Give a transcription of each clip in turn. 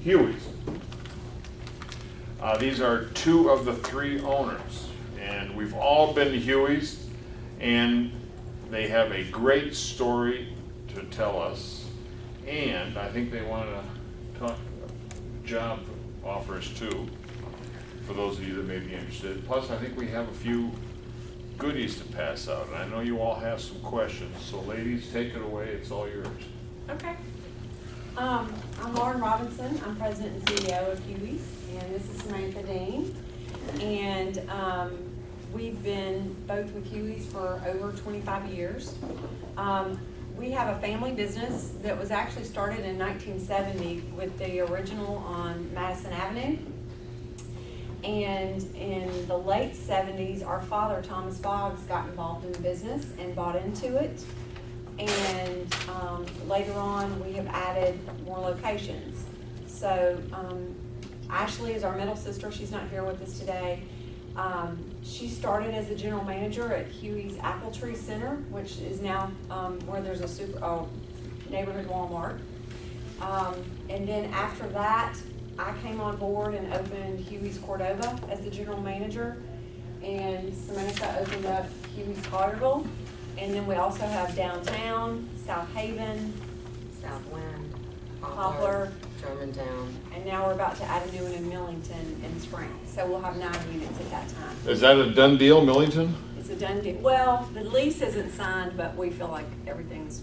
Huey's. These are two of the three owners, and we've all been to Huey's, and they have a great story to tell us, and I think they want to talk job offers too, for those of you that may be interested. Plus, I think we have a few goodies to pass out, and I know you all have some questions, so ladies, take it away, it's all yours. Okay. I'm Lauren Robinson. I'm president and CEO of Huey's, and this is Samantha Dean. And we've been both with Huey's for over 25 years. We have a family business that was actually started in 1970 with the original on Madison Avenue. And in the late 70s, our father, Thomas Boggs, got involved in the business and bought into it. And later on, we have added more locations. So Ashley is our middle sister. She's not here with us today. She started as the general manager at Huey's Apple Tree Center, which is now where there's a neighborhood Walmart. And then after that, I came on board and opened Huey's Cordova as the general manager. And Samantha opened up Huey's Collierville. And then we also have downtown, South Haven, Southland, Poplar, Germantown. and now we're about to add a new one in Millington in spring. So we'll have 9 units at that time. Is that a done deal, Millington? It's a done deal. Well, the lease isn't signed, but we feel like everything's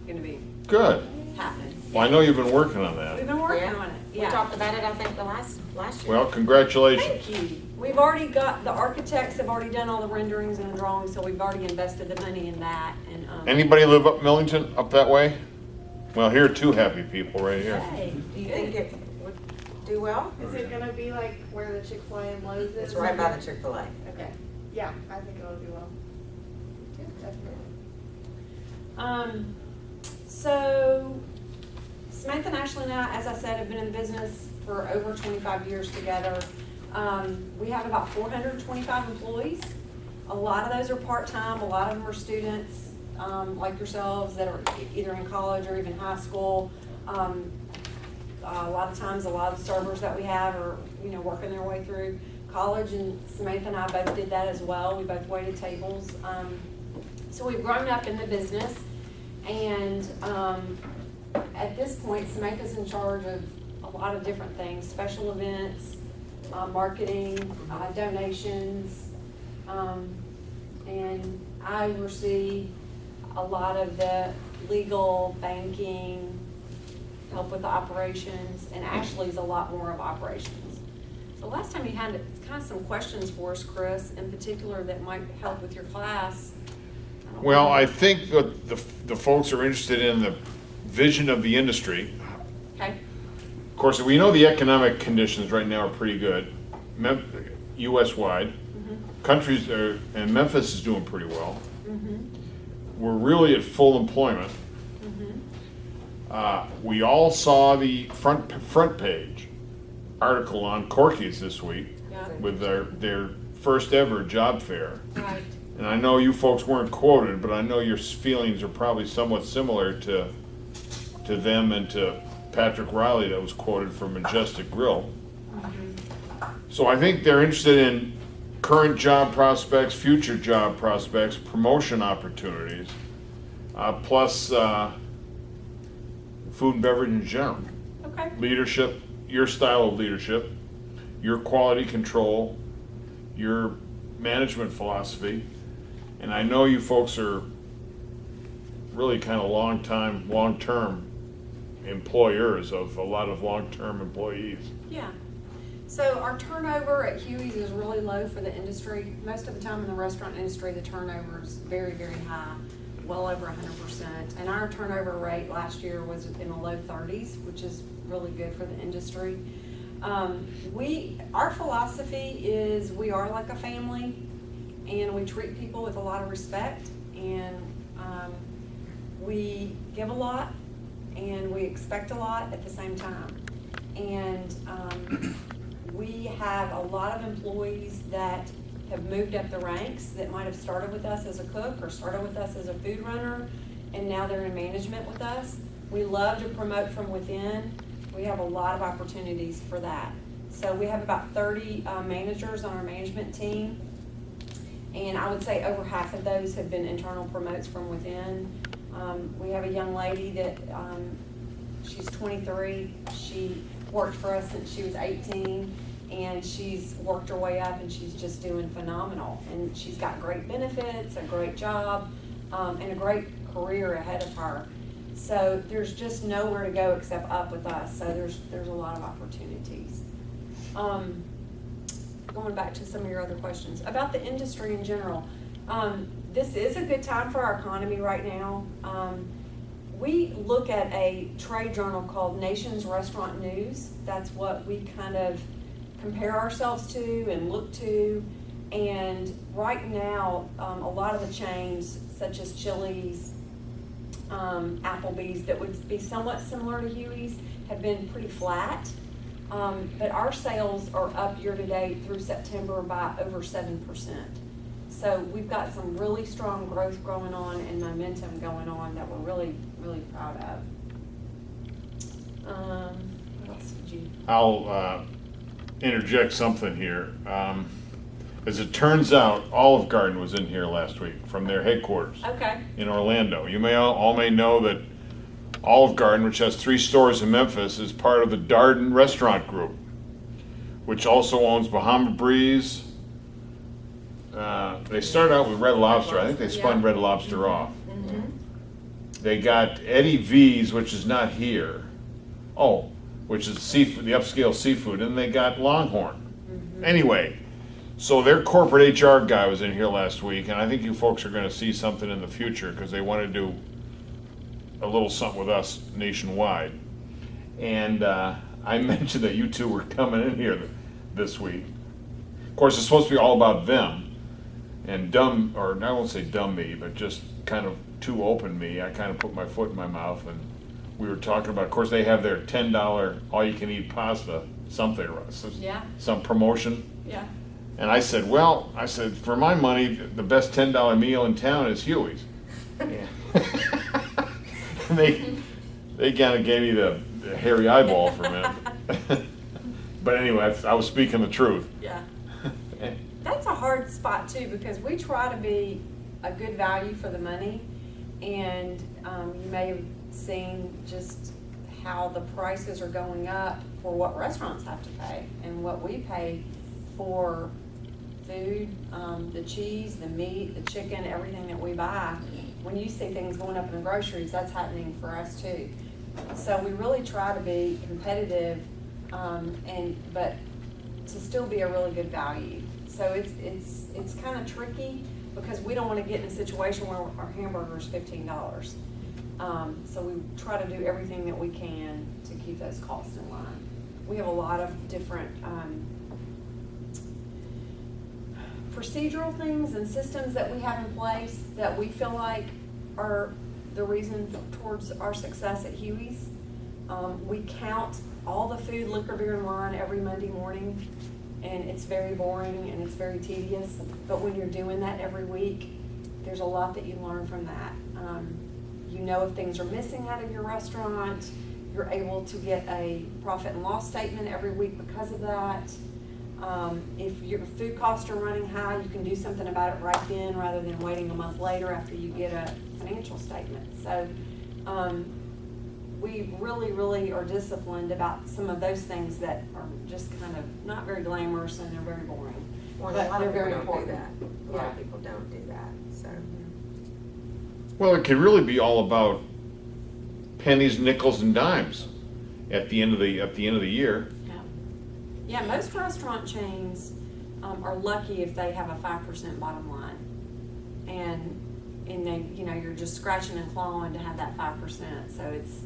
going to be Good. happening. Well, I know you've been working on We've that. been working Yeah. on it. We Yeah. talked about it, I think, the last year. Well, congratulations. Thank you. We've already got, the architects have already done all the renderings and the drawings, so we've already invested the money in that. And Anybody live up Millington, up that way? Well, here are two happy people right here. hey, Do you think it would do well? Is it gonna be like where the Chick-fil-A and Lowe's is? It's right by the Chick-fil-A. okay. Yeah, I think it'll do well. Definitely. So Samantha and Ashley and I, as I said, have been in the business for over 25 years together. We have about 425 employees. A lot of those are part-time, a lot of them are students, like yourselves that are either in college or even high school. A lot of times, a lot of the servers that we have are, working their way through college, and Samantha and I both did that as well. We both waited tables. So we've grown up in the business, and at this point, Samantha's in charge of a lot of different things, special events, marketing, donations, and I oversee a lot of the legal, banking, help with the operations, and Ashley's a lot more of operations. So last time you had kind of some questions for us, Chris, in particular that might help with your class. Well, I think that the folks are interested in the vision of the industry. Okay. Of course, we know the economic conditions right now are pretty good, U.S.-wide. Countries are, and Memphis is doing pretty well. We're really at full employment. We all saw the front page article on Corky's this week Yeah. with their first ever job fair. Right. And I know you folks weren't quoted, but I know your feelings are probably somewhat similar to them and to Patrick Riley that was quoted from Majestic Grill. So I think they're interested in current job prospects, future job prospects, promotion opportunities, plus food and beverage in general. Okay. Leadership, your style of leadership, your quality control, your management philosophy. And I know you folks are really kind of long-term employers of a lot of long-term employees. Yeah. So our turnover at Huey's is really low for the industry. Most of the time in the restaurant industry, the turnover is very, very high, well over 100%. And our turnover rate last year was in the low 30s, which is really good for the industry. Our philosophy is we are like a family, and we treat people with a lot of respect, and we give a lot, and we expect a lot at the same time. And we have a lot of employees that have moved up the ranks that might have started with us as a cook or started with us as a food runner, and now they're in management with us. We love to promote from within. We have a lot of opportunities for that. So we have about 30 managers on our management team. And I would say over half of those have been internal promotes from within. We have a young lady that, she's 23. She worked for us since she was 18, and she's worked her way up, and she's just doing phenomenal. And she's got great benefits, a great job, and a great career ahead of her. So there's just nowhere to go except up with us. So there's a lot of opportunities. Going back to some of your other questions about the industry in general, this is a good time for our economy right now. We look at a trade journal called Nation's Restaurant News. That's what we kind of compare ourselves to and look to. And right now, a lot of the chains, such as Chili's, Applebee's, that would be somewhat similar to Huey's, have been pretty flat. But our sales are up year to date through September by over 7%. So we've got some really strong growth going on and momentum going on that we're really, really proud of. What else did you? I'll interject something here. As it turns out, Olive Garden was in here last week from their headquarters Okay. in Orlando. You all may know that Olive Garden, which has 3 stores in Memphis, is part of the Darden Restaurant Group, which also owns Bahama Breeze. They started out with Red Lobster. I think they spun Yeah. Red Lobster off. Mm-hmm. They got Eddie V's, which is not here. Oh, which is seafood, the upscale seafood, and they got Longhorn. Mm-hmm. Anyway, so their corporate HR guy was in here last week, and I think you folks are going to see something in the future because they want to do a little something with us nationwide. And I mentioned that you two were coming in here this week. Of course, it's supposed to be all about them. And dumb, or I won't say dumb me, but just kind of too open me. I kind of put my foot in my mouth, and we were talking about, of course, they have their $10 all-you-can-eat pasta, something, Yeah. some promotion. Yeah. And I said, for my money, the best $10 meal in town is Huey's. Yeah. And they kind of gave me the hairy eyeball for a minute. But anyway, I was speaking the truth. Yeah. That's a hard spot too, because we try to be a good value for the money. And you may have seen just how the prices are going up for what restaurants have to pay and what we pay for food, the cheese, the meat, the chicken, everything that we buy. When you see things going up in the groceries, that's happening for us too. So we really try to be competitive, but to still be a really good value. So it's kind of tricky because we don't want to get in a situation where our hamburger is $15. So we try to do everything that we can to keep those costs in line. We have a lot of different procedural things and systems that we have in place that we feel like are the reason towards our success at Huey's. We count all the food, liquor, beer, and wine every Monday morning, and it's very boring and it's very tedious. But when you're doing that every week, there's a lot that you learn from that. You know if things are missing out of your restaurant. You're able to get a profit and loss statement every week because of that. If your food costs are running high, you can do something about it right then rather than waiting a month later after you get a financial statement. So we really, really are disciplined about some of those things that are just kind of not very glamorous and they're very boring. Well, But a lot they're of people very don't do important. that. A lot of Yeah. people don't do that, so. Well, it can really be all about pennies, nickels, and dimes at the end of the year. Yeah, most restaurant chains are lucky if they have a 5% bottom line. And they, you're just scratching and clawing to have that 5%, so it's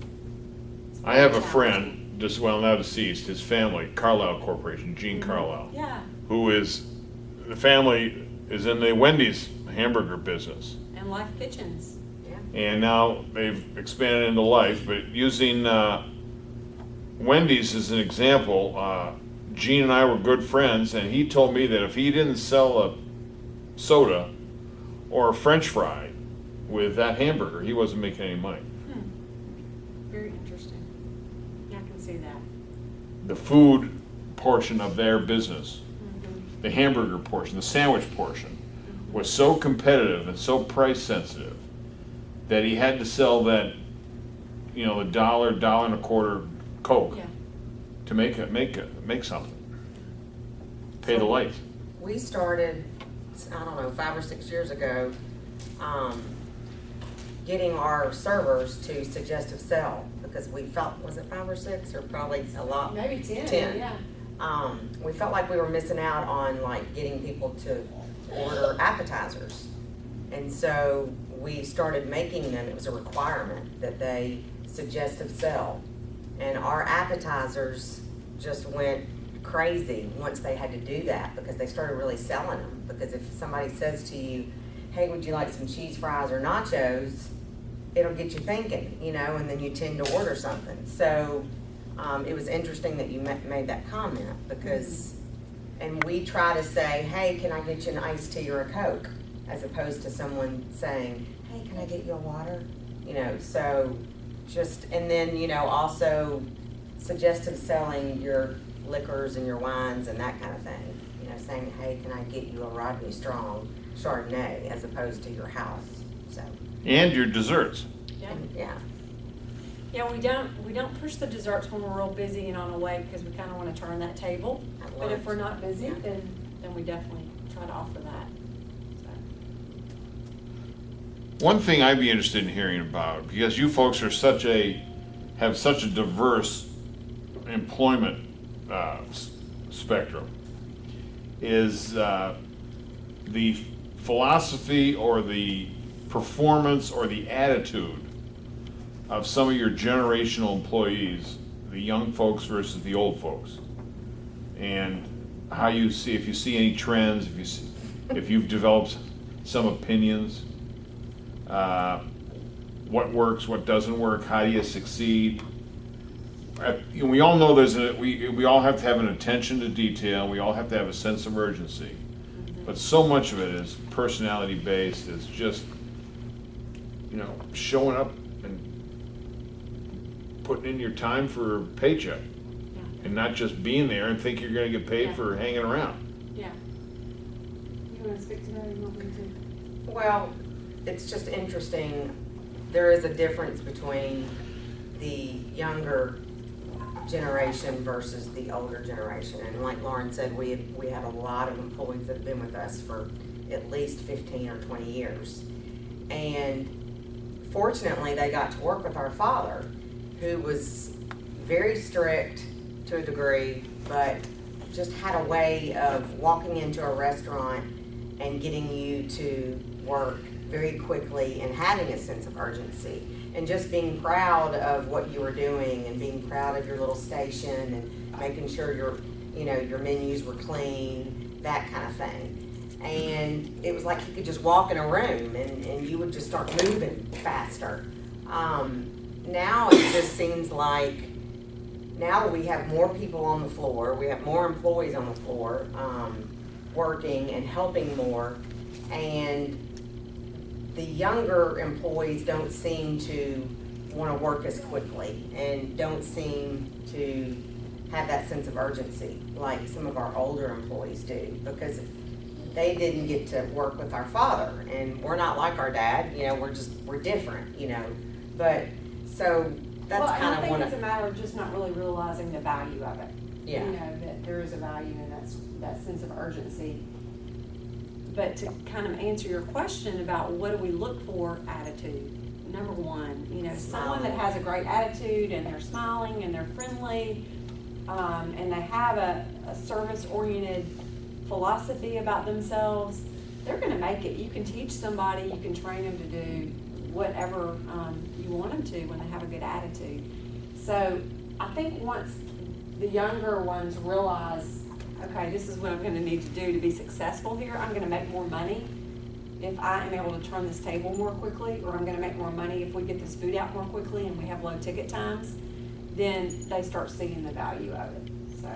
I have a challenging. friend, just now deceased, his family, Carlisle Corporation, Gene Carlisle, Yeah, the family is in the Wendy's hamburger business. and Life Kitchens. Yeah. And now they've expanded into Life, but using Wendy's as an example, Gene and I were good friends, and he told me that if he didn't sell a soda or a French fry with that hamburger, he wasn't making any money. Very interesting. Yeah, I can see that. the food portion of their business, Mhm. the hamburger portion, the sandwich portion, was so competitive and so price sensitive that he had to sell that, you know, the dollar and a quarter Coke Yeah. to make something. Pay the lights. We started, I don't know, 5 or 6 years ago, getting our servers to suggestive sell, because we felt, was it 5 or 6 or probably a lot? Maybe 10, 10. yeah. We felt like we were missing out on like getting people to order appetizers. And so we started making them, it was a requirement that they suggestive sell. And our appetizers just went crazy once they had to do that, because they started really selling them. Because if somebody says to you, hey, would you like some cheese fries or nachos, it'll get you thinking, you know, and then you tend to order something. So it was interesting that you made that comment, because, and we try to say, hey, can I get you an iced tea or a Coke? As opposed to someone saying, hey, can I get you a water? You know, so just, and then, you know, also suggestive selling your liquors and your wines and that kind of thing. You know, saying, hey, can I get you a Rodney Strong Chardonnay, as opposed to your house, so, And your desserts. Yeah. and, yeah. Yeah, we don't push the desserts when we're real busy and on a way, because we kind of want to turn that table. At But if lunch. we're not busy, Yeah. then we definitely try to offer that. So, One thing I'd be interested in hearing about, because you folks are have such a diverse employment spectrum, is the philosophy or the performance or the attitude of some of your generational employees, the young folks versus the old folks, and how you see, if you see any trends, if you've developed some opinions, what works, what doesn't work, how do you succeed? We all know we all have to have an attention to detail, we all have to have a sense of urgency, but so much of it is personality based, is just, you know, showing up and putting in your time for a paycheck, yeah, and not just being there and think you're gonna get paid Yeah. for hanging around. yeah. You want to speak to that, or you want me to? Well, it's just interesting, there is a difference between the younger generation versus the older generation. And like Lauren said, we have a lot of employees that have been with us for at least 15 or 20 years. And fortunately, they got to work with our father, who was very strict to a degree, but just had a way of walking into a restaurant and getting you to work very quickly and having a sense of urgency, and just being proud of what you were doing and being proud of your little station and making sure your menus were clean, that kind of thing. And it was like you could just walk in a room and you would just start moving faster. Now it just seems like, now we have more people on the floor, we have more employees on the floor, working and helping more, and the younger employees don't seem to want to work as quickly and don't seem to have that sense of urgency like some of our older employees do, because they didn't get to work with our father, and we're not like our dad, you know, we're different, you know, but so that's Well, and kind I of think one it's a of, matter of just not really realizing the value of it. Yeah. You know, that there is a value in that sense of urgency. But to kind of answer your question about what do we look for, attitude. Number one, you know, someone that has a great attitude and they're smiling and they're friendly, and they have a service-oriented philosophy about themselves, they're gonna make it. You can teach somebody, you can train them to do whatever you want them to when they have a good attitude. So I think once the younger ones realize, okay, this is what I'm gonna need to do to be successful here, I'm gonna make more money if I am able to turn this table more quickly, or I'm gonna make more money if we get this food out more quickly and we have low ticket times, then they start seeing the value of it, so.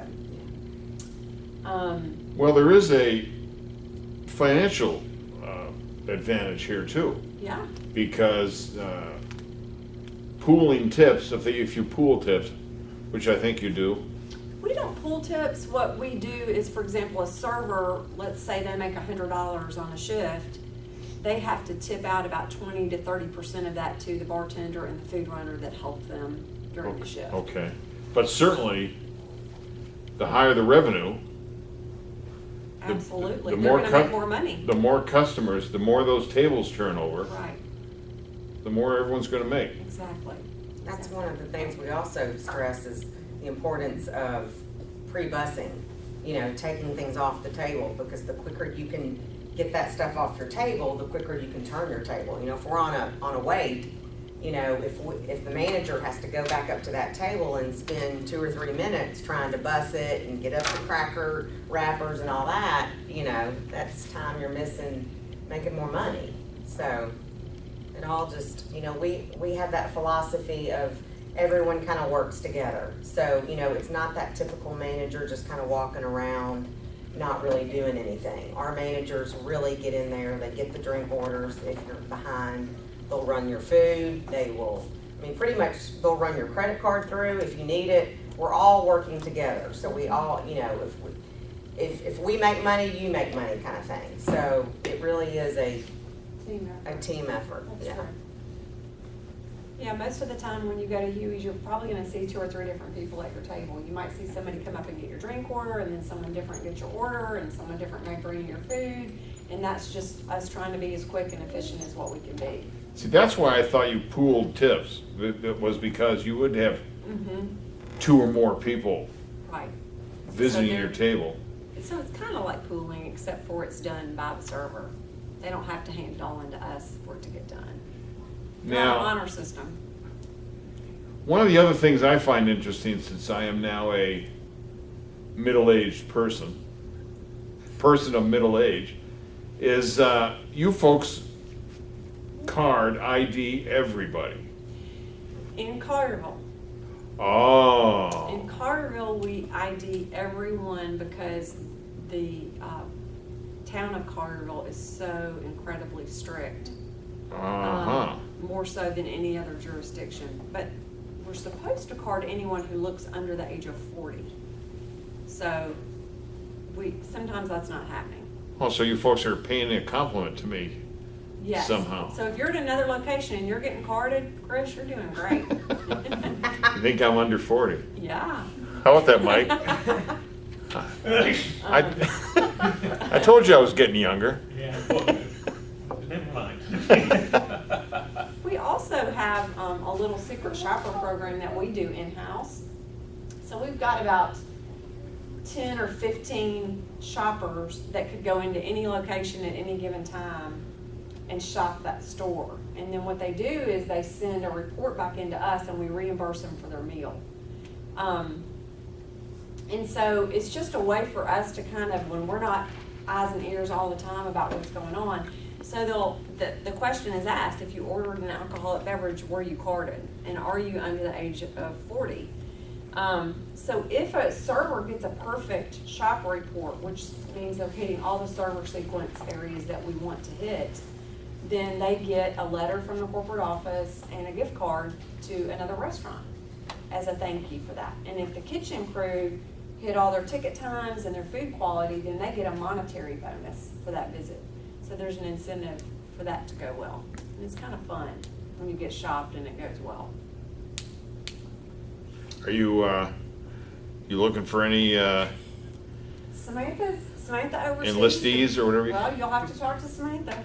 Well, there is a financial advantage here too, Yeah, because pooling tips, if you pool tips, which I think you do. We don't pull tips. What we do is, for example, a server, let's say they make $100 on a shift, they have to tip out about 20 to 30% of that to the bartender and the food runner that help them during the shift. Okay, but certainly, the higher the revenue, the- Absolutely, the they're more gonna cu- make more money. the more customers, the more those tables turn over, Right, the more everyone's gonna make. exactly. That's one of the things we also stress is the importance of pre-bussing, taking things off the table, because the quicker you can get that stuff off your table, the quicker you can turn your table. If we're on a wait, if the manager has to go back up to that table and spend 2 or 3 minutes trying to bus it and get up the cracker wrappers and all that, that's time you're missing making more money. So it all just, we have that philosophy of everyone kind of works together. So, it's not that typical manager just kind of walking around, not really doing anything. Our managers really get in there, they get the drink orders. If you're behind, they'll run your food, pretty much they'll run your credit card through if you need it. We're all working together. So we all, if we make money, you make money kind of thing. So it really is a team effort. That's Yeah. right. Yeah, most of the time when you go to Huey's, you're probably gonna see 2 or 3 different people at your table. You might see somebody come up and get your drink order, and then someone different get your order, and someone different may bring your food. And that's just us trying to be as quick and efficient as what we can be. See, that's why I thought you pooled tips. It was because you would have Mm-hmm. 2 or more people Right. visiting So your they're- table. So it's kind of like pooling, except for it's done by the server. They don't have to hand it all into us for it to get done. We're on an Now, honor system. one of the other things I find interesting, since I am now a middle-aged person of middle age, is you folks card ID everybody. In Carterville, Oh. In Carterville, we ID everyone because the town of Carterville is so incredibly strict. Uh-huh. More so than any other jurisdiction. But we're supposed to card anyone who looks under the age of 40. So sometimes that's not happening. Oh, so you folks are paying a compliment to me. Yes. Somehow. So if you're at another location and you're getting carded, Chris, you're doing great. You think I'm under 40? Yeah. How about that, Mike? I told you I was getting younger. Yeah, well, never mind. We also have a little secret shopper program that we do in-house. So we've got about 10 or 15 shoppers that could go into any location at any given time and shop that store. And then what they do is they send a report back into us and we reimburse them for their meal. And so it's just a way for us to kind of, when we're not eyes and ears all the time about what's going on, so the question is asked, if you ordered an alcoholic beverage, were you carded? And are you under the age of 40? So if a server gets a perfect shop report, which means they're hitting all the server sequence areas that we want to hit, then they get a letter from the corporate office and a gift card to another restaurant as a thank you for that. And if the kitchen crew hit all their ticket times and their food quality, then they get a monetary bonus for that visit. So there's an incentive for that to go well. And it's kind of fun when you get shopped and it goes well. Are you looking for any Samantha oversees. enlistees or whatever? Well, you'll have to talk to Samantha.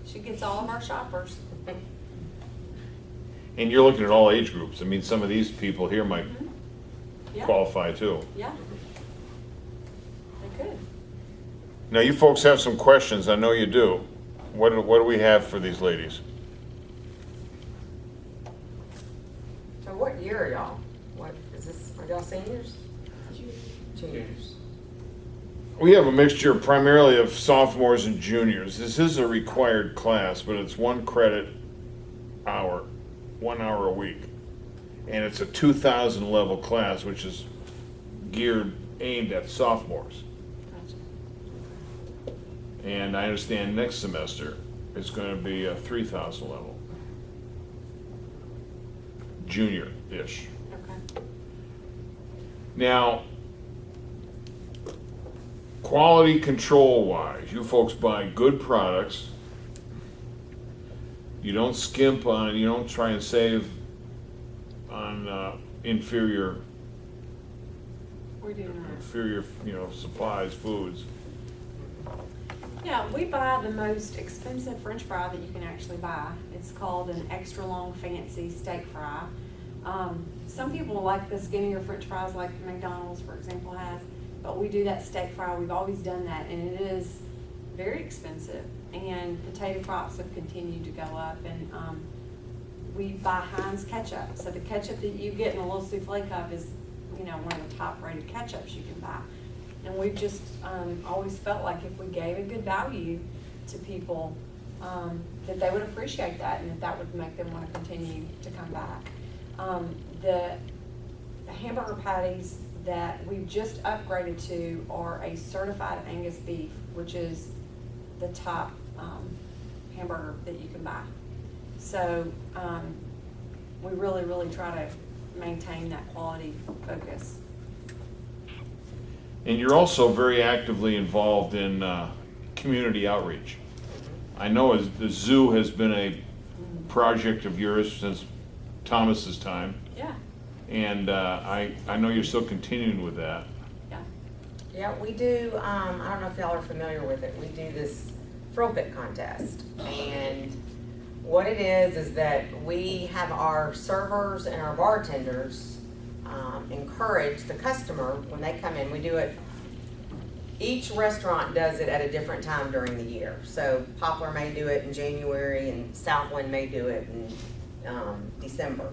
She gets all of our shoppers. And you're looking at all age groups. I mean, some of these people here might Yeah, qualify too. yeah. They could. Now, you folks have some questions. I know you do. What do we have for these ladies? So what year are y'all? Are y'all seniors? Juniors. We have a mixture primarily of sophomores and juniors. This is a required class, but it's 1 credit hour, 1 hour a week. And it's a 2,000 level class, which is aimed at sophomores. Gotcha. And I understand next semester it's going to be a 3,000 level. Junior-ish. Okay. Now, quality control wise, you folks buy good products. You don't skimp on, you don't try and save on inferior, We do not. supplies, foods. Yeah, we buy the most expensive French fry that you can actually buy. It's called an extra long fancy steak fry. Some people like the skinnier French fries like McDonald's, for example, has, but we do that steak fry. We've always done that, and it is very expensive. And potato crops have continued to go up, and we buy Heinz ketchup. So the ketchup that you get in a little souffle cup is, one of the top rated ketchups you can buy. And we've just always felt like if we gave a good value to people, that they would appreciate that and that would make them want to continue to come back. The hamburger patties that we've just upgraded to are a certified Angus beef, which is the top hamburger that you can buy. So we really, really try to maintain that quality focus. And you're also very actively involved in community outreach. I know the zoo has been a project of yours since Thomas's time, Yeah, and I know you're still continuing with that. yeah. Yeah, we do, I don't know if y'all are familiar with it, we do this frill pick contest. And what it is that we have our servers and our bartenders encourage the customer when they come in. We do it, each restaurant does it at a different time during the year. So Poplar may do it in January and Southland may do it in December.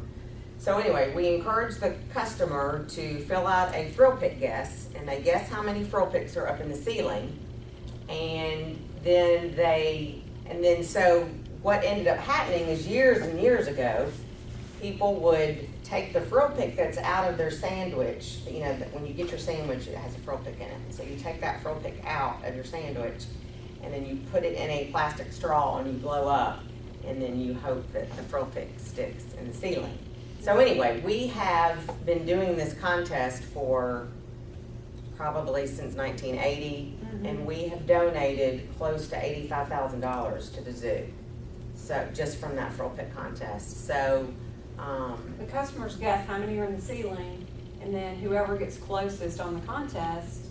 So anyway, we encourage the customer to fill out a frill pick guess, and they guess how many frill picks are up in the ceiling. And then so what ended up happening is years and years ago, people would take the frill pick that's out of their sandwich. When you get your sandwich, it has a frill pick in it. So you take that frill pick out of your sandwich, and then you put it in a plastic straw and you blow up, and then you hope that the frill pick sticks in the ceiling. So anyway, we have been doing this contest for probably since 1980, and we have donated close to $85,000 to the zoo. So just from that frill pick contest. So The customers guess how many are in the ceiling, and then whoever gets closest on the contest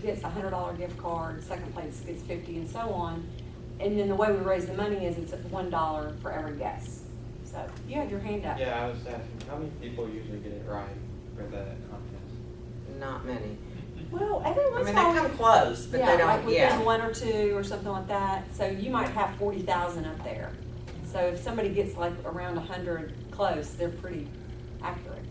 gets a $100 gift card, second place gets $50, and so on. And then the way we raise the money is it's at $1 for every guess. So you had your hand up. Yeah, I was asking, how many people usually get it right for the contest? not many. Well, every I once mean, in they a while. come close, but they Yeah, don't, like within yeah. one or two or something like that. So you might have 40,000 up there. So if somebody gets like around 100 close, they're pretty accurate.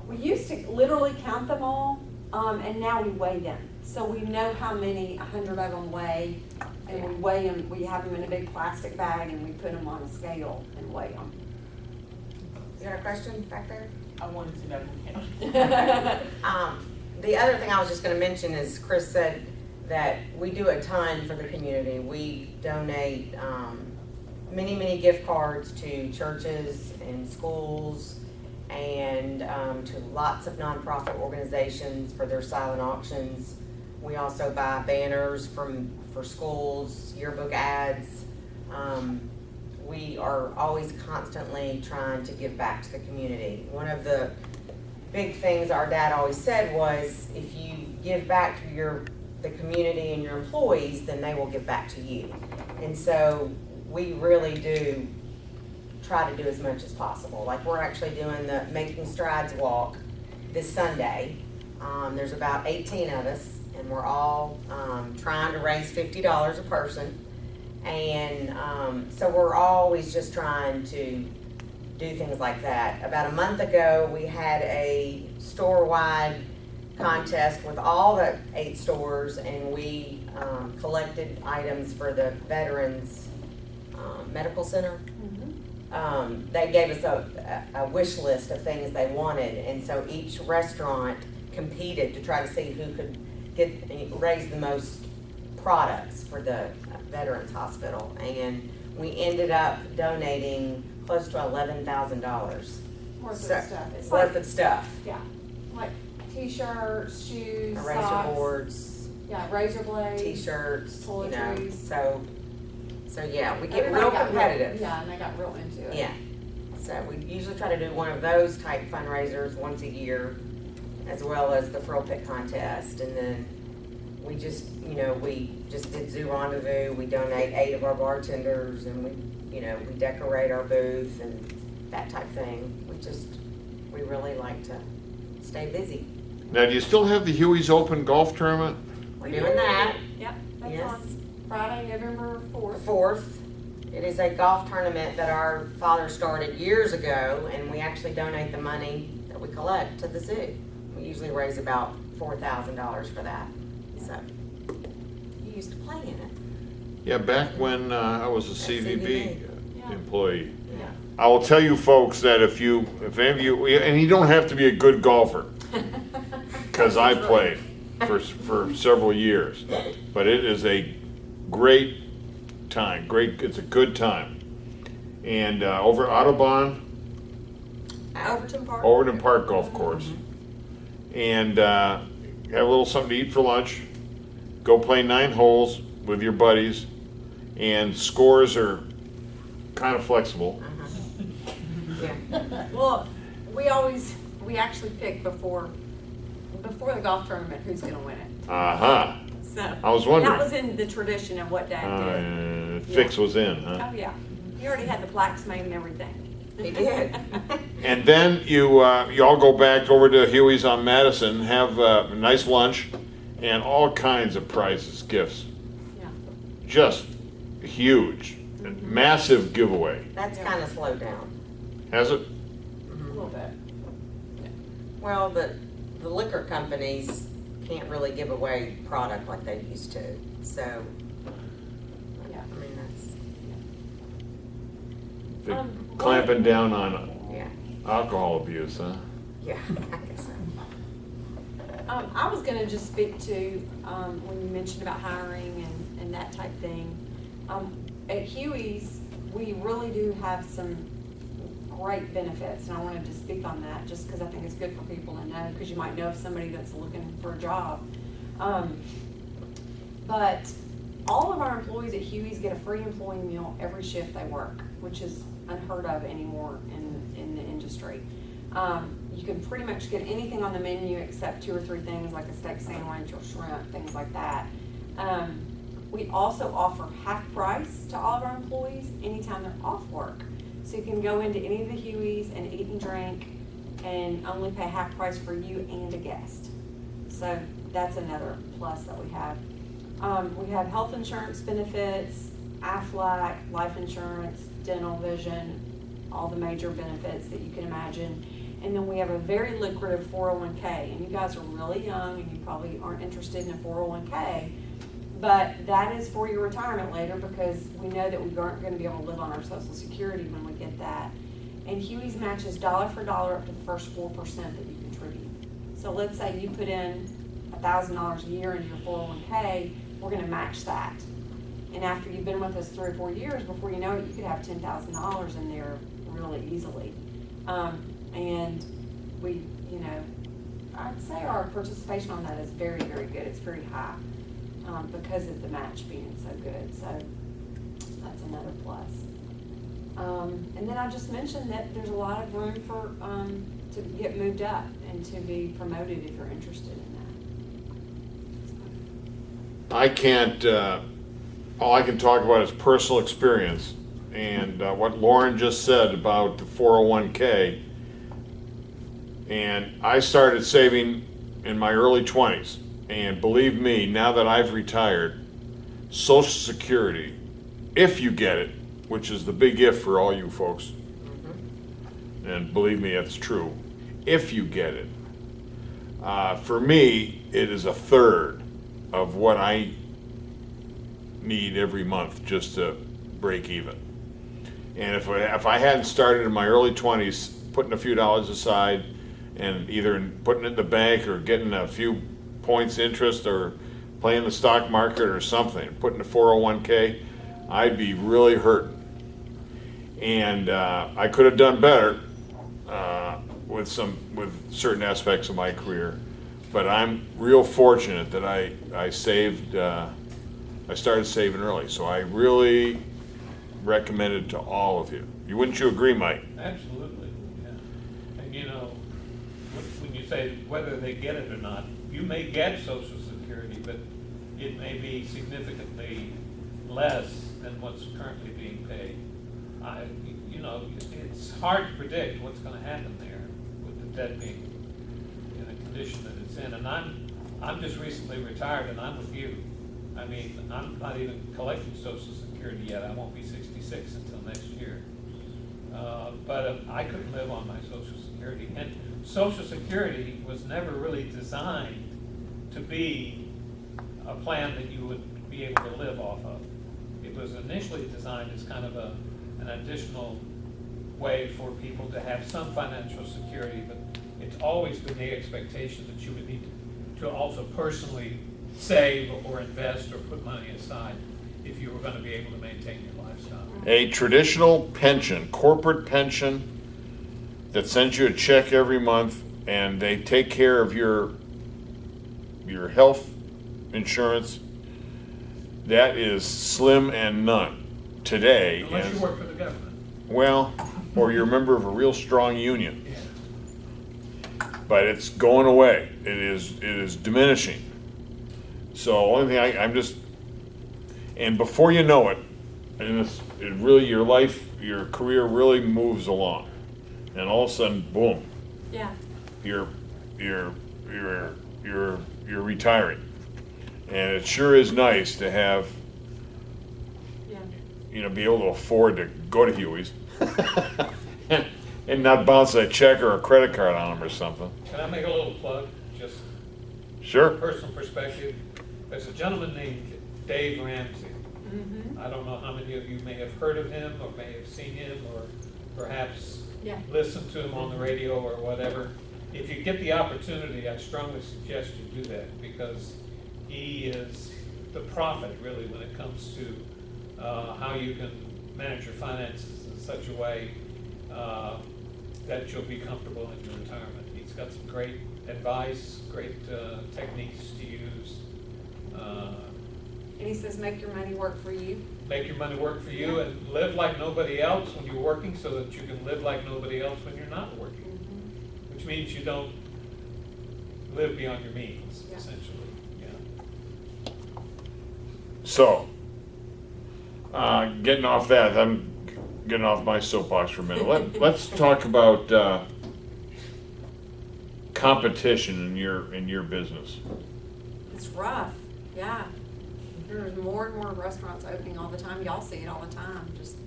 We used to literally count them all, and now we weigh them. So we know how many 100 of them weigh, and we weigh them, we have them in a big plastic bag, and we put them on a scale and weigh them. You got a question back there? I wanted to know who counted. The other thing I was just gonna mention is Chris said that we do a ton for the community. We donate, many, many gift cards to churches and schools and, to lots of nonprofit organizations for their silent auctions. We also buy banners for schools, yearbook ads. We are always constantly trying to give back to the community. One of the big things our dad always said was, if you give back to the community and your employees, then they will give back to you. And so we really do try to do as much as possible. Like, we're actually doing the Making Strides walk this Sunday. There's about 18 of us, and we're all trying to raise $50 a person. And so we're always just trying to do things like that. About a month ago, we had a store-wide contest with all the 8 stores, and we collected items for the Veterans Medical Center. They gave us a wish list of things they wanted, and so each restaurant competed to try to see who could raise the most products for the Veterans Hospital, and we ended up donating close to $11,000. Worth So- of stuff. It's worth like, of stuff. yeah, like t-shirts, shoes, Eraser socks. boards, Yeah, razor blades. t-shirts, you know, toiletries. so yeah, we get Everybody real got competitive. Yeah, and they got real into it. Yeah, so we usually try to do one of those type fundraisers once a year, as well as the frill pick contest, and then we just, you know, we just did Zoo Rendezvous, we donate 8 of our bartenders, and we, you know, we decorate our booth and that type thing. We really like to stay busy. Now, do you still have the Huey's Open Golf Tournament? We're doing that. Yep, that's Yes. on Friday, November 4th. 4th. It is a golf tournament that our father started years ago, and we actually donate the money that we collect to the zoo. We usually raise about $4,000 for that. So, you used to play in it. Yeah, back when I was a At CVB CVB. Yeah. employee. Yeah. I will tell you folks that if any of you, and you don't have to be a good golfer, because I played for several years, but it is a great time, it's a good time. And over at Audubon, Overton Park. Overton Park Golf Course, and have a little something to eat for lunch, go play 9 holes with your buddies, and scores are kind of flexible. Yeah. Well, we actually pick before the golf tournament who's gonna win it. Uh-huh. So. I was wondering. That was in the tradition of what Dad did. Fix was in, huh? Oh, yeah. He already had the plaques made and everything. He did. And then you all go back over to Huey's on Madison, have a nice lunch, and all kinds of prizes, gifts. Yeah. Just huge, massive giveaway. That's kind of slowed down. Has it? A little bit. Well, the liquor companies can't really give away product like they used to, so, Yeah. I mean, that's, They're clamping down on yeah, alcohol abuse, huh? yeah, I guess so. I was gonna just speak to, when you mentioned about hiring and that type thing. At Huey's, we really do have some great benefits, and I wanted to speak on that, just because I think it's good for people to know, because you might know of somebody that's looking for a job. But all of our employees at Huey's get a free employee meal every shift they work, which is unheard of anymore in the industry. You can pretty much get anything on the menu except 2 or 3 things like a steak sandwich or shrimp, things like that. We also offer half price to all of our employees anytime they're off work. So you can go into any of the Huey's and eat and drink and only pay half price for you and a guest. So that's another plus that we have. We have health insurance benefits, Aflac, life insurance, dental, vision, all the major benefits that you can imagine. And then we have a very lucrative 401k. And you guys are really young and you probably aren't interested in a 401k. But that is for your retirement later, because we know that we aren't going to be able to live on our Social Security when we get that. And Huey's matches dollar for dollar up to the first 4% that you contribute. So let's say you put in $1,000 a year into your 401k, we're going to match that. And after you've been with us 3 or 4 years, before you know it, you could have $10,000 in there really easily. And we, you know, I'd say our participation on that is very, very good. It's very high. Because of the match being so good, so that's another plus. And then I just mentioned that there's a lot of room for, to get moved up and to be promoted if you're interested in that. I can't, all I can talk about is personal experience, and what Lauren just said about the 401k. And I started saving in my early 20s. And believe me, now that I've retired, Social Security, if you get it, which is the big if for all you folks, and believe me, that's true, if you get it, for me, it is 1/3 of what I need every month just to break even. And if I hadn't started in my early 20s, putting a few dollars aside, and either putting it in the bank or getting a few points interest or playing the stock market or something, putting a 401k, I'd be really hurting. And I could have done better, with certain aspects of my career, but I'm real fortunate that I saved, I started saving early, so I really recommend it to all of you. Wouldn't you agree, Mike? Absolutely, yeah. And you know, when you say whether they get it or not, you may get Social Security, but it may be significantly less than what's currently being paid. You know, it's hard to predict what's gonna happen there with the debt being in the condition that it's in. And I'm just recently retired and I'm with you. I mean, I'm not even collecting Social Security yet. I won't be 66 until next year. But I couldn't live on my Social Security. And Social Security was never really designed to be a plan that you would be able to live off of. It was initially designed as kind of an additional way for people to have some financial security, but it's always been the expectation that you would need to also personally save or invest or put money aside if you were going to be able to maintain your lifestyle. A traditional pension, corporate pension that sends you a check every month and they take care of your health insurance, that is slim and none today. Unless you work for the government. Well, or you're a member of a real strong union. Yeah. But it's going away. It is diminishing. So only thing I'm just, and before you know it, and it really, your life, your career really moves along, and all of a sudden, boom, Yeah. you're retiring, and it sure is nice to have, Yeah. be able to afford to go to Huey's and not bounce a check or a credit card on them or something. Can I make a little plug, just Sure. personal perspective? There's a gentleman named Dave Ramsey. Mm-hmm. I don't know how many of you may have heard of him or may have seen him or perhaps Yeah. listened to him on the radio or whatever. If you get the opportunity, I strongly suggest you do that because he is the prophet really when it comes to how you can manage your finances in such a way that you'll be comfortable in your retirement. He's got some great advice, great techniques to use. And he says, make your money work for you. Make your money work for you and live like nobody else when you're working so that you can live like nobody else when you're not working. Mm-hmm. Which means you don't live beyond your means, Yeah. essentially, yeah. So, getting off that, I'm getting off my soapbox for a minute. Let's talk about competition in your business. It's rough, yeah. There's more and more restaurants opening all the time. Y'all see it all the time, just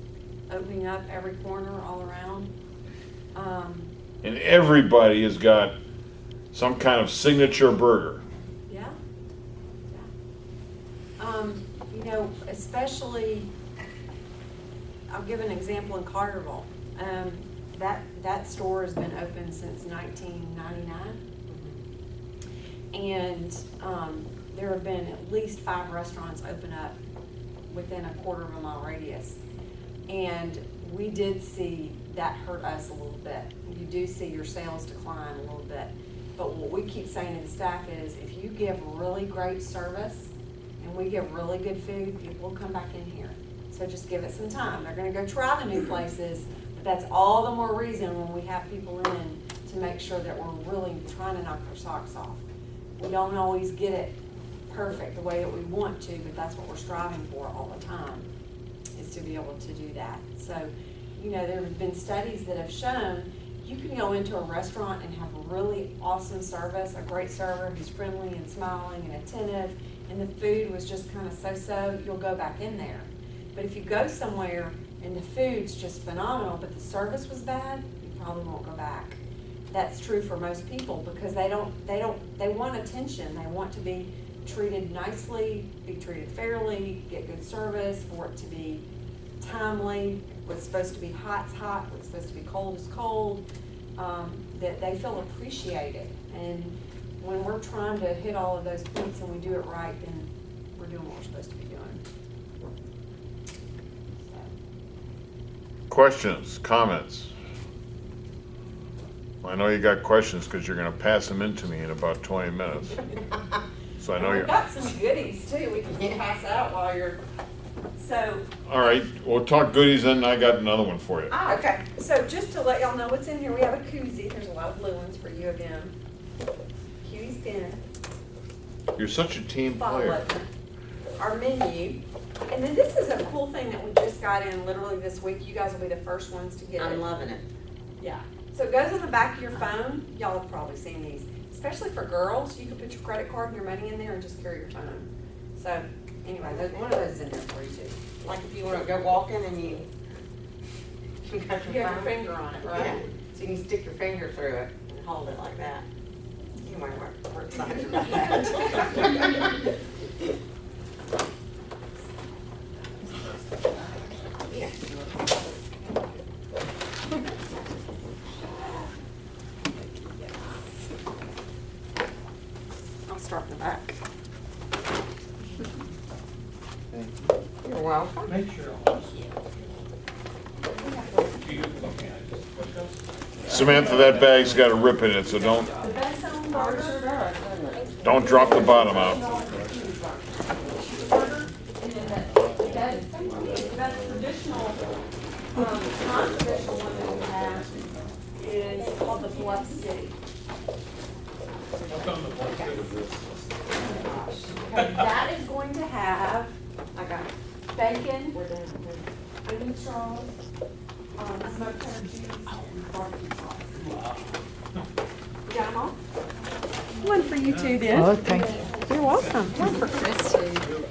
opening up every corner all around. And everybody has got some kind of signature burger. Yeah. Especially, I'll give an example in Carterville. That store has been open since 1999. And there have been at least 5 restaurants open up within a quarter of a mile radius. And we did see that hurt us a little bit. You do see your sales decline a little bit. But what we keep saying to the staff is if you give really great service and we give really good food, people will come back in here. So just give it some time. They're gonna go try the new places, but that's all the more reason when we have people in to make sure that we're really trying to knock their socks off. We don't always get it perfect the way that we want to, but that's what we're striving for all the time, is to be able to do that. So, there have been studies that have shown you can go into a restaurant and have really awesome service, a great server who's friendly and smiling and attentive, and the food was just kind of so-so, you'll go back in there. But if you go somewhere and the food's just phenomenal, but the service was bad, you probably won't go back. That's true for most people because they want attention. They want to be treated nicely, be treated fairly, get good service, for it to be timely. What's supposed to be hot's hot, what's supposed to be cold is cold, that they feel appreciated. And when we're trying to hit all of those points and we do it right, then we're doing what we're supposed to be doing. Questions, comments? I know you got questions because you're gonna pass them into me in about 20 minutes. So I know And you're, we've got some goodies too, we can pass out while you're, so. all right, we'll talk goodies and I got another one for you. Ah, okay, so just to let y'all know what's in here, we have a koozie, there's a lot of blue ones for you again. Huey's pen, You're such a team bottle player. opener, our menu, and then this is a cool thing that we just got in literally this week, you guys will be the first ones to get it. I'm loving it. Yeah, so it goes on the back of your phone, y'all have probably seen these, especially for girls, you can put your credit card and your money in there and just carry your phone. So, anyway, one of those is in there for you too. Like if you wanna go walking and you got You your have your phone. finger on it, right? Yeah, so you can stick your finger through it and hold it like that. Anyway, we're excited about that. Yeah. I'll start in the back. You're welcome. Make sure. Samantha, that bag's got a rip in it, so don't drop the bottom out. That's traditional, non-traditional one that we have is called the Bluff City. What's on the board? Okay, that is going to have, I got bacon, onion straws, smoked cheddar cheese, and barbecue sauce. You got them all? One for you too, then. Oh, thank you. You're welcome. One for Chris too.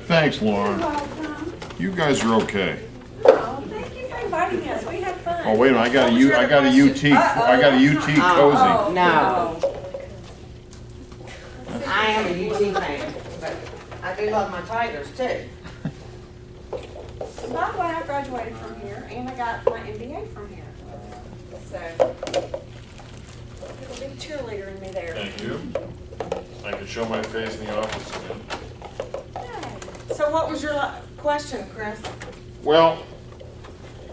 Thanks, You're Lauren. welcome. You guys are okay. Oh, thank you for inviting us. We had fun. Oh, wait a minute, I got What a was your I got a other UT, question? I got a UT cozy. Oh, No. I am a UT fan, but I do love my Tigers too. And by the way, I graduated from here and I got my MBA from here. So, little big cheerleader in me there. Thank you. I can show my face in the office again. So what was your question, Chris? Well,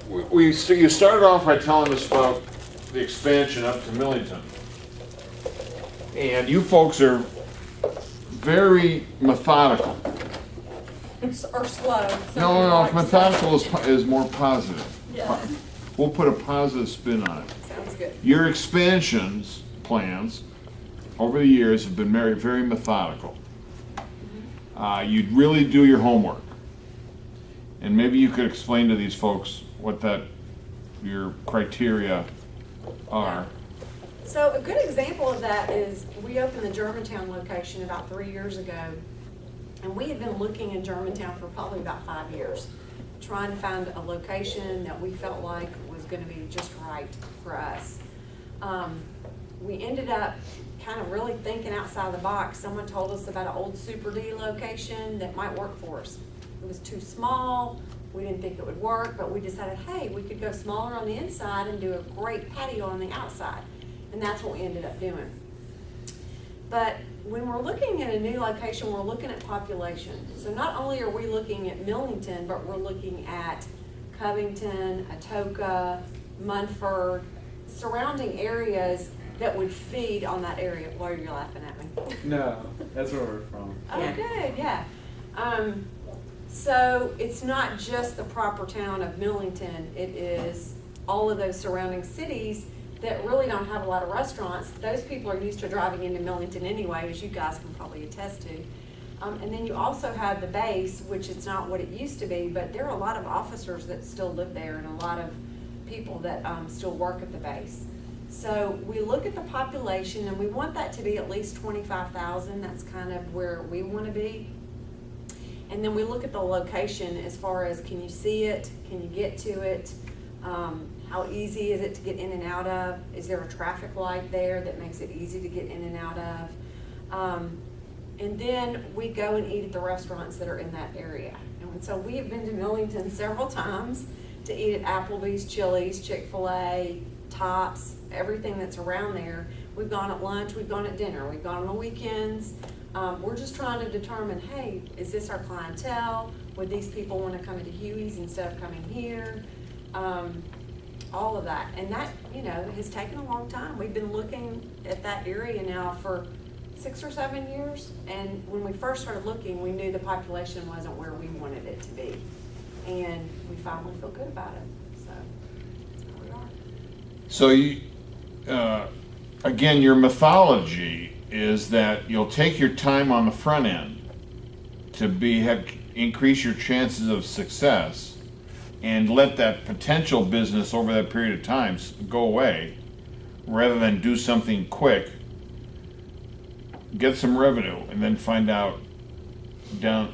so you started off by telling us about the expansion up to Millington. And you folks are very methodical. Or slow. No, methodical is more positive. Yes, We'll put a positive spin on it. sounds good. Your expansions plans over the years have been very, very methodical. You'd really do your homework. And maybe you could explain to these folks what your criteria are. So a good example of that is we opened the Germantown location about 3 years ago. And we had been looking in Germantown for probably about 5 years, trying to find a location that we felt like was gonna be just right for us. We ended up kind of really thinking outside the box. Someone told us about an old Super D location that might work for us. It was too small, we didn't think it would work, but we decided, hey, we could go smaller on the inside and do a great patio on the outside. And that's what we ended up doing. But when we're looking at a new location, we're looking at population. So not only are we looking at Millington, but we're looking at Covington, Atoka, Munford, surrounding areas that would feed on that area. Why are you laughing at me? No, that's where we're from. Oh, Yeah. good, yeah. So it's not just the proper town of Millington, it is all of those surrounding cities that really don't have a lot of restaurants. Those people are used to driving into Millington anyway, as you guys can probably attest to. And then you also have the base, which it's not what it used to be, but there are a lot of officers that still live there and a lot of people that still work at the base. So we look at the population and we want that to be at least 25,000. That's kind of where we want to be. And then we look at the location as far as, can you see it? Can you get to it? How easy is it to get in and out of? Is there a traffic light there that makes it easy to get in and out of? And then we go and eat at the restaurants that are in that area. And so we have been to Millington several times to eat at Applebee's, Chili's, Chick-fil-A, Tops, everything that's around there. We've gone at lunch, we've gone at dinner, we've gone on the weekends. We're just trying to determine, hey, is this our clientele? Would these people want to come to Huey's instead of coming here? all of that. And that, has taken a long time. We've been looking at that area now for 6 or 7 years. And when we first started looking, we knew the population wasn't where we wanted it to be. And we finally feel good about it. So that's where we are. So you, again, your mythology is that you'll take your time on the front end to increase your chances of success and let that potential business over that period of time go away rather than do something quick, get some revenue, and then find out at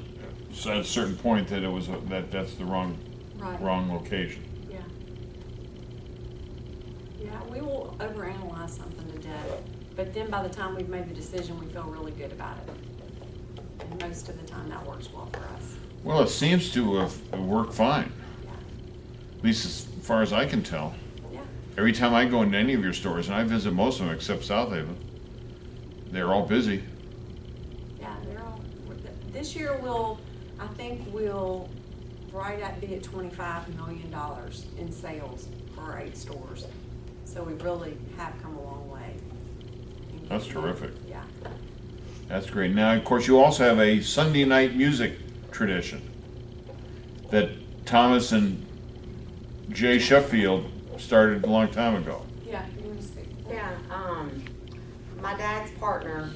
a certain point that that's the wrong location. Yeah. Yeah, we will overanalyze something to death, but then by the time we've made the decision, we feel really good about it. And most of the time, that works well for us. Well, it seems to have worked fine, Yeah. at least as far as I can tell. Yeah. Every time I go into any of your stores, and I visit most of them except South Haven, they're all busy. Yeah, this year I think we'll be at $25 million in sales for our 8 stores. So we really have come a long way. That's terrific. Yeah. That's great. Now, of course, you also have a Sunday night music tradition that Thomas and Jay Sheffield started a long time ago. Yeah, you want to speak? Yeah, my dad's partner,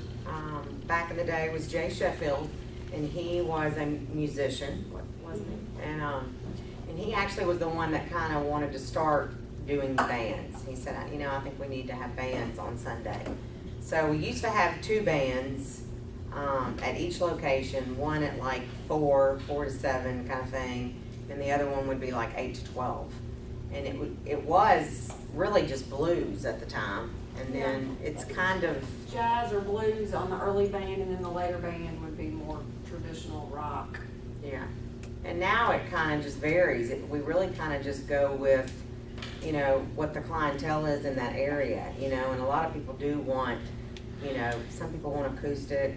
back in the day was Jay Sheffield, and he was a musician, wasn't he? And he actually was the one that kind of wanted to start doing the bands. He said, I think we need to have bands on Sunday. So we used to have 2 bands at each location, one at like 4 to 7 kind of thing, and the other one would be like 8 to 12. And it was really just blues at the time, and then it's kind of Jazz or blues on the early band, and then the later band would be more traditional rock. yeah. And now it kind of just varies. We really kind of just go with, what the clientele is in that area, and a lot of people do want, some people want acoustic,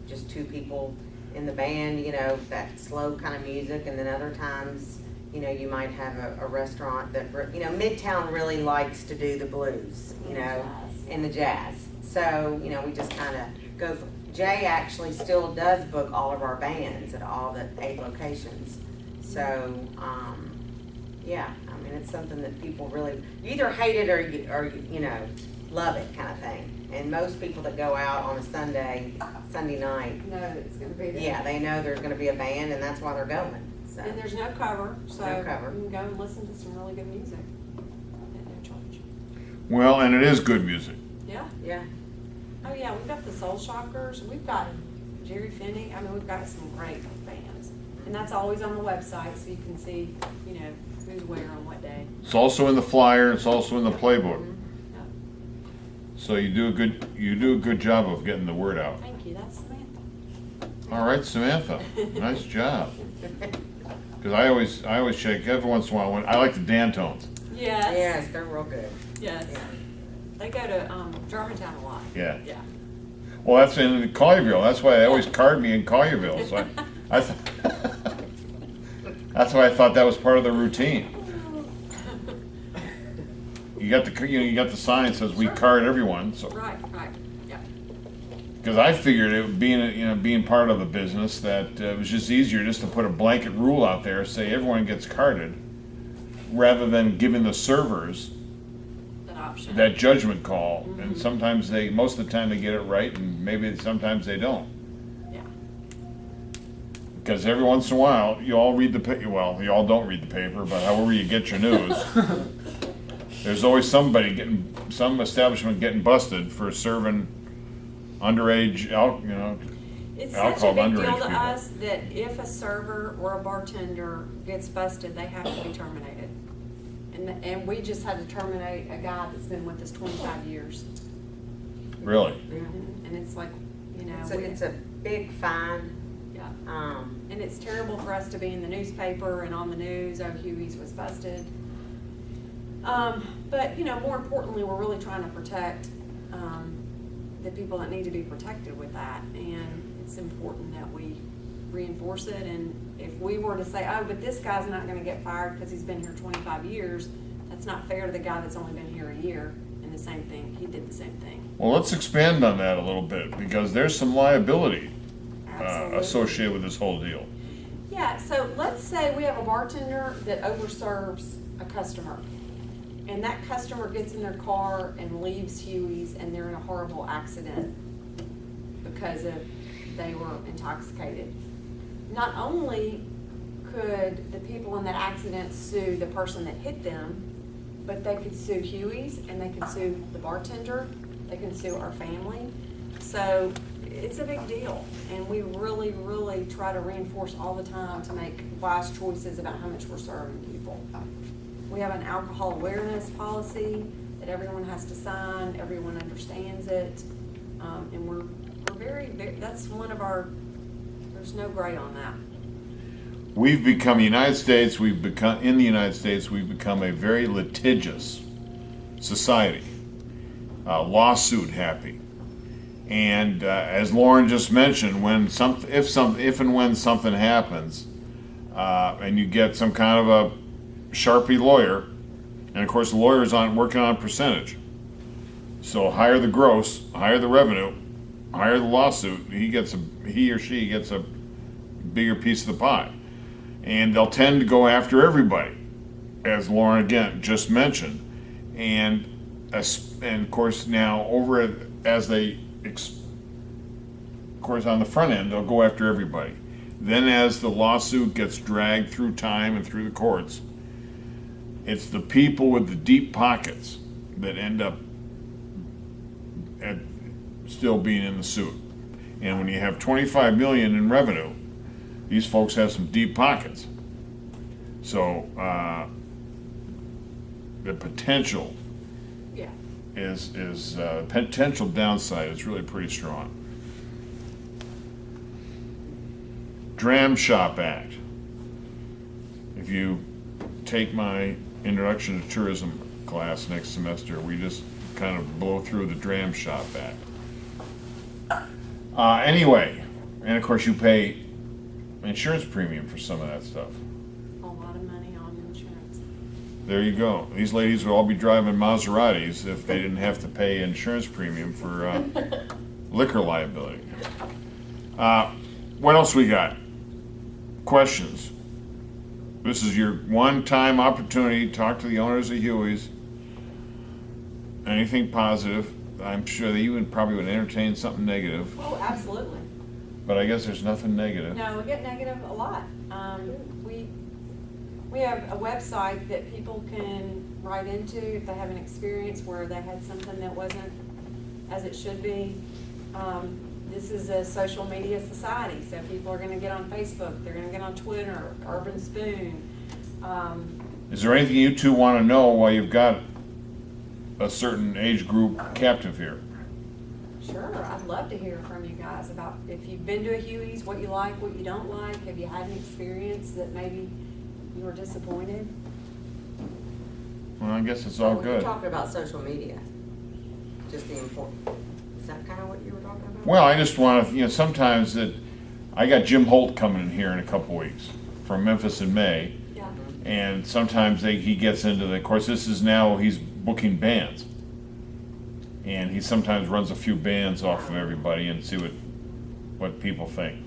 just 2 people in the band, that slow kind of music, and then other times, you might have a restaurant that, Midtown really likes to do the blues, and the jazz. So, we just kind of go, Jay actually still does book all of our bands at all the 8 locations. So, yeah, I mean, it's something that people really, you either hate it or love it kind of thing. And most people that go out on a Sunday night, No, it's going to be there. yeah, they know there's going to be a band, and that's why they're going. So. And there's no cover, so No cover. you can go and listen to some really good music at no charge. Well, and it is good music. Yeah. Yeah. Oh yeah, we've got the Soul Shockers. We've got Jerry Finney. I mean, we've got some great bands, and that's always on the website, so you can see, who's where on what day. It's also in the flyer. It's also in the playbook. Yeah. So you do a good job of getting the word out. Thank you. That's Samantha. All right, Samantha. Nice job. Because I always check every once in a while. I like the Dantones. Yes. Yes, they're real good. Yes. Yeah. They go to Germantown a lot. Yeah. Yeah. Well, that's in Collierville. That's why they always card me in Collierville. So that's why I thought that was part of the routine. You got the sign that says we card everyone. So Right. Yeah. because I figured it being part of the business that it was just easier just to put a blanket rule out there, say everyone gets carded, rather than giving the servers That option. that judgment call. And sometimes most of the time they get it right, and maybe sometimes they don't. Yeah. Because every once in a while, you all read the paper. Well, you all don't read the paper, but however you get your news, there's always some establishment getting busted for serving underage, It's alcohol such a big underage deal to people. us that if a server or a bartender gets busted, they have to be terminated. And we just had to terminate a guy that's been with us 25 years. Really. And it's like, It's a big fine. yeah. And And it's terrible for us to be in the newspaper and on the news, oh, Huey's was busted. But, more importantly, we're really trying to protect the people that need to be protected with that. And it's important that we reinforce it. And if we were to say, oh, but this guy's not gonna get fired because he's been here 25 years, That's not fair to the guy that's only been here a year, and the same thing, he did the same thing. Well, let's expand on that a little bit, because there's some liability Absolutely. associated with this whole deal. Yeah, so let's say we have a bartender that overserves a customer, and that customer gets in their car and leaves Huey's, and they're in a horrible accident because they were intoxicated. Not only could the people in that accident sue the person that hit them, but they could sue Huey's, and they can sue the bartender, they can sue our family. So it's a big deal, and we really, really try to reinforce all the time to make wise choices about how much we're serving people. We have an alcohol awareness policy that everyone has to sign, everyone understands it, and we're very, that's one of our, there's no gray on that. We've become, in the United States, we've become a very litigious society, lawsuit happy. And as Lauren just mentioned, if and when something happens, and you get some kind of a Sharpie lawyer, and of course the lawyer's working on percentage. So higher the gross, higher the revenue, higher the lawsuit, he or she gets a bigger piece of the pie. And they'll tend to go after everybody, as Lauren again just mentioned. And of course now of course on the front end, they'll go after everybody. Then as the lawsuit gets dragged through time and through the courts, it's the people with the deep pockets that end up still being in the suit. And when you have 25 million in revenue, these folks have some deep pockets. So the potential Yeah. is potential downside is really pretty strong. Dram Shop Act. If you take my Introduction to Tourism class next semester, we just kind of blow through the Dram Shop Act. Anyway, and of course you pay insurance premium for some of that stuff. A lot of money on insurance. There you go. These ladies would all be driving Maseratis if they didn't have to pay insurance premium for liquor liability. What else we got? Questions? This is your one-time opportunity to talk to the owners of Huey's. Anything positive? I'm sure that you probably would entertain something negative, Oh, absolutely. but I guess there's nothing negative. No, we get negative a lot. We have a website that people can write into if they have an experience where they had something that wasn't as it should be. This is a social media society, so people are gonna get on Facebook, they're gonna get on Twitter, Urban Spoon. Is there anything you two want to know while you've got a certain age group captive here? Sure, I'd love to hear from you guys about if you've been to a Huey's, what you like, what you don't like. Have you had an experience that maybe you were disappointed? Well, I guess it's all When you're good. talking about social media, just the important, is that kind of what you were talking about? Well, I just want to, sometimes that, I got Jim Holt coming in here in a couple weeks from Memphis in May, Yeah. and sometimes he gets into of course this is now, he's booking bands. And he sometimes runs a few bands off of everybody and see what people think.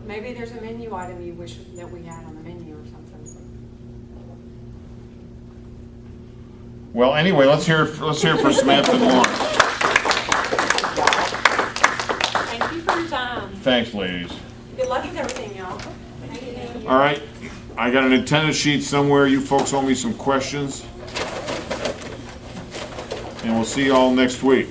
Maybe there's a menu item you wish that we had on the menu or something. Well, anyway, let's hear for Samantha and Lauren. Thank you for your time. Thanks, ladies. Good luck with everything, y'all. All right, I got an attendance sheet somewhere. You folks owe me some questions. And we'll see you all next week.